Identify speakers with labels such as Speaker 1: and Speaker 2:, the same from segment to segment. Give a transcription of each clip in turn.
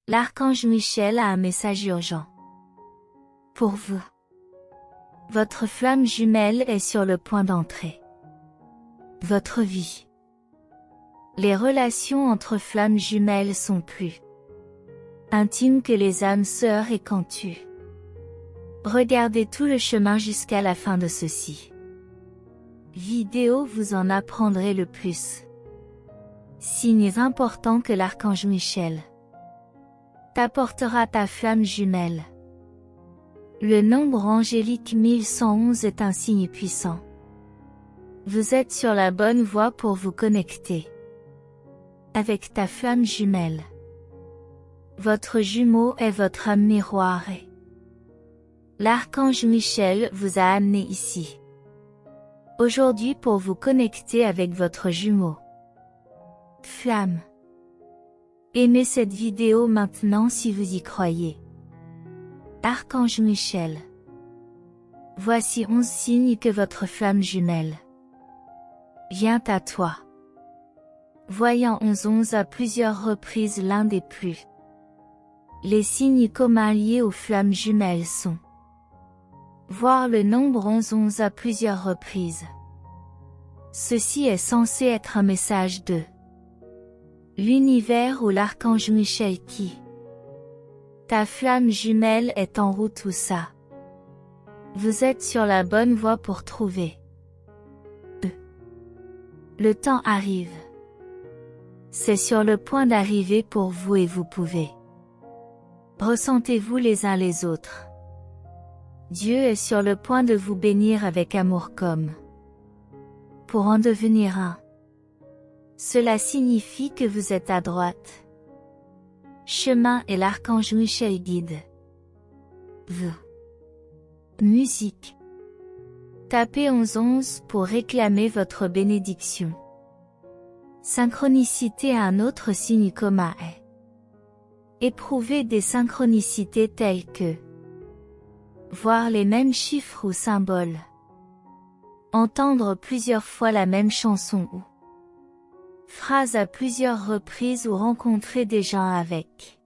Speaker 1: L'archange Michel a un message urgent. Pour vous. Votre flamme jumelle est sur le point d'entrer. Votre vie. Les relations entre flammes jumelles sont plus intimes que les âmes sœurs et quand tu regardez tout le chemin jusqu'à la fin de ceci. Vidéo vous en apprendrez le plus. Signes importants que l'archange Michel t'apportera ta flamme jumelle. Le nombre angélique 1111 est un signe puissant. Vous êtes sur la bonne voie pour vous connecter avec ta flamme jumelle. Votre jumeau est votre âme miroir et l'archange Michel vous a amené ici aujourd'hui pour vous connecter avec votre jumeau. Flamme. Aimez cette vidéo maintenant si vous y croyez. Archange Michel. Voici 11 signes que votre flamme jumelle vient à toi. Voyant 11 à plusieurs reprises l'un des plus. Les signes communs liés aux flammes jumelles sont voir le nombre 11 à plusieurs reprises. Ceci est censé être un message de l'univers ou l'archange Michel qui ta flamme jumelle est en route ou ça. Vous êtes sur la bonne voie pour trouver. Le temps arrive. C'est sur le point d'arriver pour vous et vous pouvez. Ressentez-vous les uns les autres. Dieu est sur le point de vous bénir avec amour comme pour en devenir un. Cela signifie que vous êtes à droite. Chemin et l'archange Michel guide. Vous. Musique. Tapez 11 pour réclamer votre bénédiction. Synchronicité à un autre signe commun est éprouver des synchronicités telles que voir les mêmes chiffres ou symboles. Entendre plusieurs fois la même chanson ou phrase à plusieurs reprises ou rencontrer des gens avec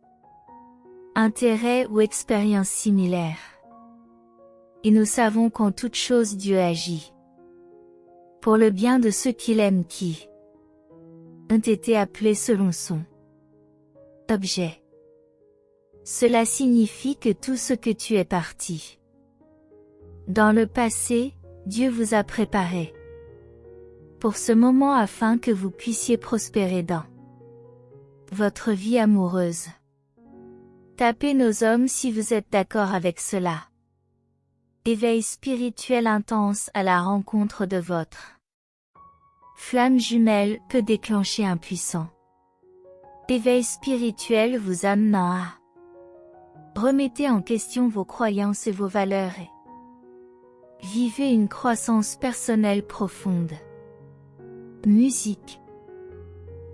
Speaker 1: intérêt ou expérience similaire. Et nous savons qu'en toute chose Dieu agit pour le bien de ceux qu'il aime qui ont été appelés selon son objet. Cela signifie que tout ce que tu es parti dans le passé, Dieu vous a préparé pour ce moment afin que vous puissiez prospérer dans votre vie amoureuse. Tapez nos hommes si vous êtes d'accord avec cela. Éveil spirituel intense à la rencontre de votre flamme jumelle peut déclencher un puissant éveil spirituel vous amenant à remettez en question vos croyances et vos valeurs et vivez une croissance personnelle profonde. Musique.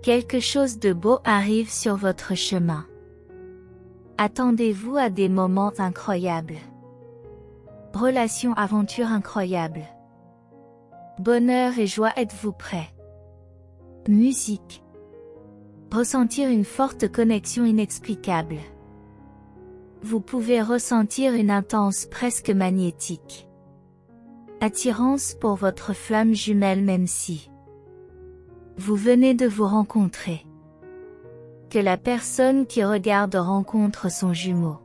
Speaker 1: Quelque chose de beau arrive sur votre chemin. Attendez-vous à des moments incroyables. Relation aventure incroyable. Bonheur et joie, êtes-vous prêts? Musique. Ressentir une forte connexion inexplicable. Vous pouvez ressentir une intense presque magnétique attirance pour votre flamme jumelle même si vous venez de vous rencontrer. Que la personne qui regarde rencontre son jumeau.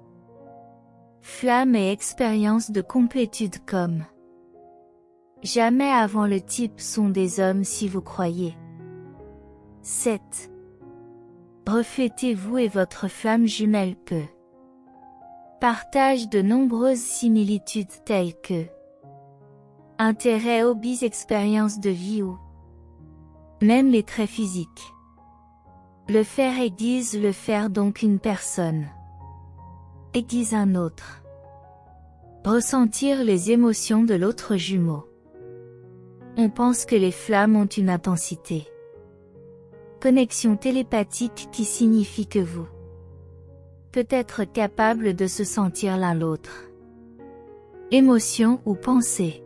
Speaker 1: Flamme et expérience de complétude comme jamais avant. Le type sont des hommes si vous croyez. 7. Reflétez-vous et votre flamme jumelle peut partage de nombreuses similitudes telles que intérêts, hobbies, expériences de vie ou même les traits physiques. Le faire aiguise le faire, donc une personne aiguise un autre. Ressentir les émotions de l'autre jumeau. On pense que les flammes ont une intensité. Connexion télépathique qui signifie que vous peut être capable de se sentir l'un l'autre. Émotion ou pensée.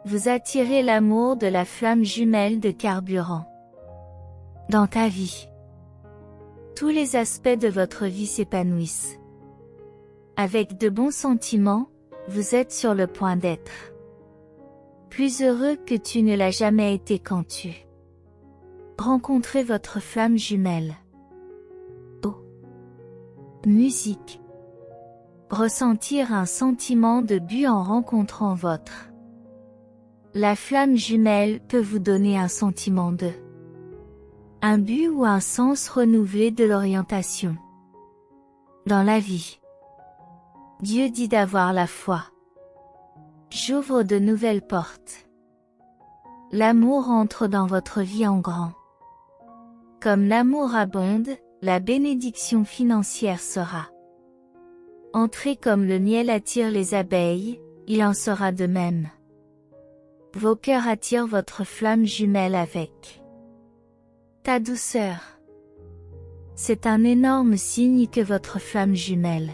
Speaker 1: Vous attirez l'amour de la flamme jumelle de carburant dans ta vie. Tous les aspects de votre vie s'épanouissent. Avec de bons sentiments, vous êtes sur le point d'être plus heureux que tu ne l'as jamais été quand tu rencontrez votre flamme jumelle. Oh. Musique. Ressentir un sentiment de but en rencontrant votre la flamme jumelle peut vous donner un sentiment de un but ou un sens renouvelé de l'orientation dans la vie. Dieu dit d'avoir la foi. J'ouvre de nouvelles portes. L'amour entre dans votre vie en grand. Comme l'amour abonde, la bénédiction financière sera entrée comme le miel attire les abeilles, il en sera de même. Vos cœurs attirent votre flamme jumelle avec ta douceur. C'est un énorme signe que votre flamme jumelle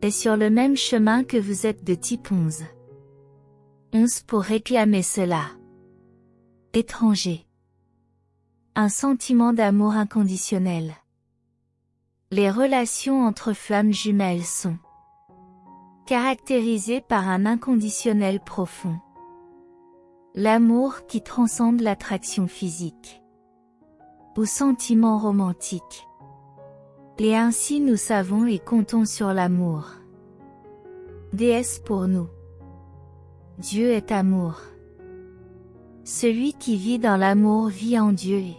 Speaker 1: est sur le même chemin que vous êtes de type 11. 11 pour réclamer cela. Étranger. Un sentiment d'amour inconditionnel. Les relations entre flammes jumelles sont caractérisées par un inconditionnel profond. L'amour qui transcende l'attraction physique ou sentiment romantique. Et ainsi nous savons et comptons sur l'amour. Déesse pour nous. Dieu est amour. Celui qui vit dans l'amour vit en Dieu et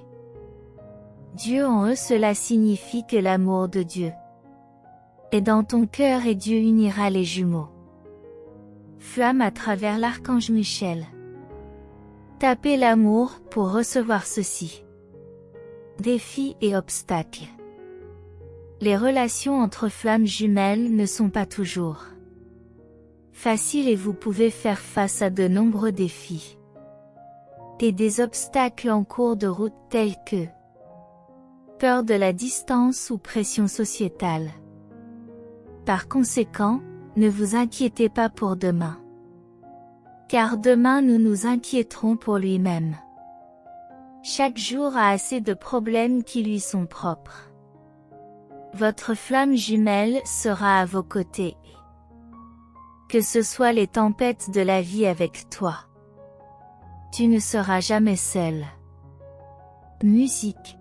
Speaker 1: Dieu en eux, cela signifie que l'amour de Dieu est dans ton cœur et Dieu unira les jumeaux. Flamme à travers l'archange Michel. Tapez l'amour pour recevoir ceci. Défis et obstacles. Les relations entre flammes jumelles ne sont pas toujours faciles et vous pouvez faire face à de nombreux défis et des obstacles en cours de route tels que peur de la distance ou pression sociétale. Par conséquent, ne vous inquiétez pas pour demain. Car demain nous nous inquiéterons pour lui-même. Chaque jour a assez de problèmes qui lui sont propres. Votre flamme jumelle sera à vos côtés. Que ce soit les tempêtes de la vie avec toi. Tu ne seras jamais seul. Musique.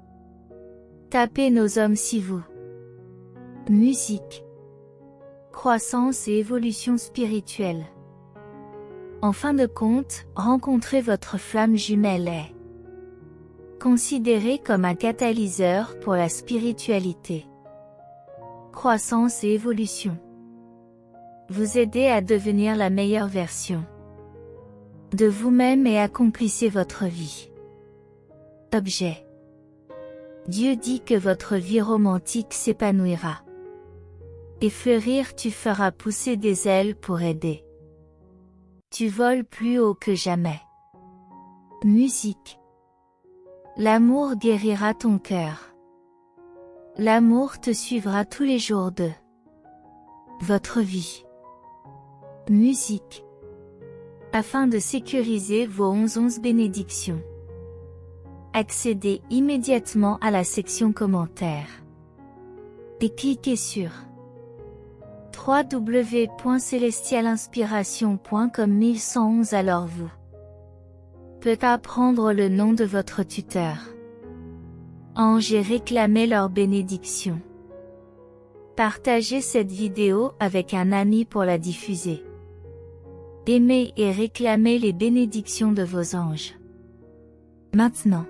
Speaker 1: Tapez nos hommes si vous. Musique. Croissance et évolution spirituelle. En fin de compte, rencontrer votre flamme jumelle est considéré comme un catalyseur pour la spiritualité. Croissance et évolution. Vous aider à devenir la meilleure version de vous-même et accomplissez votre vie. Objet. Dieu dit que votre vie romantique s'épanouira. Et fleurir, tu feras pousser des ailes pour aider. Tu voles plus haut que jamais. Musique. L'amour guérira ton cœur. L'amour te suivra tous les jours de votre vie. Musique. Afin de sécuriser vos 11 bénédictions. Accédez immédiatement à la section commentaires. Et cliquez sur www.celestialinspiration.com 1111 alors vous peut apprendre le nom de votre tuteur. Ange et réclamer leur bénédiction. Partagez cette vidéo avec un ami pour la diffuser. Aimez et réclamez les bénédictions de vos anges. Maintenant.